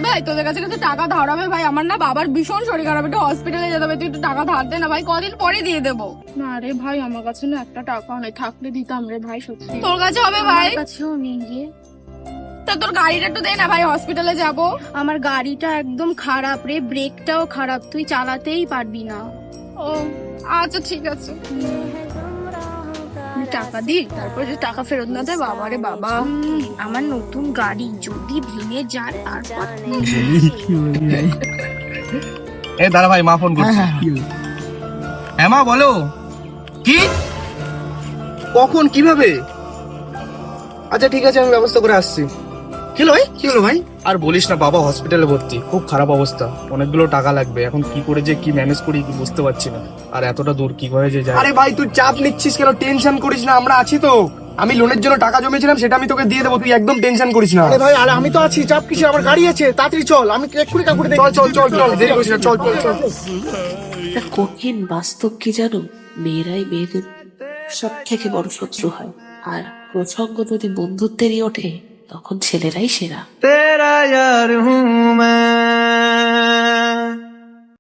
ভাই তোদের কাছে কিছু টাকা ধার হবে ভাই? আমার না বাবার ভীষণ শরীর খারাপ, একটু হসপিটালে যেতে হবে, তুই একটু টাকা ধার দে না ভাই, কদিন পরে দিয়ে দেবো। না রে ভাই, আমার কাছে না একটা টাকা নেই, থাকলে দিতাম রে ভাই সত্যি। তোর কাছে হবে ভাই? আমার কাছেও নেই রে। তা তোর গাড়িটা একটু দে না ভাই, হসপিটালে যাবো। আমার গাড়িটা একদম খারাপ রে, ব্রেকটাও খারাপ, তুই চালাতেই পারবি না। ও আচ্ছা ঠিক আছে। টাকা দি, তারপর যে টাকা ফেরত না দেয়, বাবা রে বাবা। আমার নতুন গাড়ি যদি ভেঙে যায় তারপর। এ দাদা ভাই, মা ফোন করছে। হ্যাঁ মা বলো। কি? কখন, কিভাবে? আচ্ছা ঠিক আছে, আমি ব্যবস্থা করে আসছি। কি হলো ভাই, কি হলো ভাই? আর বলিস না, বাবা হসপিটালে ভর্তি, খুব খারাপ অবস্থা, অনেকগুলো টাকা লাগবে। এখন কি করে যে কি ম্যানেজ করি কি বুঝতে পারছি না, আর এতটা দূর কি করে যে যায়। আরে ভাই তুই চাপ নিচ্ছিস কেন? টেনশন করিস না, আমরা আছি তো। আমি লোনের জন্য টাকা জমিয়েছিলাম, সেটা আমি তোকে দিয়ে দেবো, তুই একদম টেনশন করিস না। আরে ভাই, আরে আমি তো আছি, চাপ কিসে? আমার গাড়ি আছে, তাড়াতাড়ি চল, আমি এক্ষুনি কাকুরে দেখি। চল চল চল চল, দেরি করিস না, চল চল চল। একটা কঠিন বাস্তব কি জানো, মেয়েরাই মেয়েদের সব থেকে বড় শত্রু হয়, আর প্রসঙ্গ যদি বন্ধুত্বেরই ওঠে তখন ছেলেরাই সেরা। তেরা ইয়ার হুঁ मैं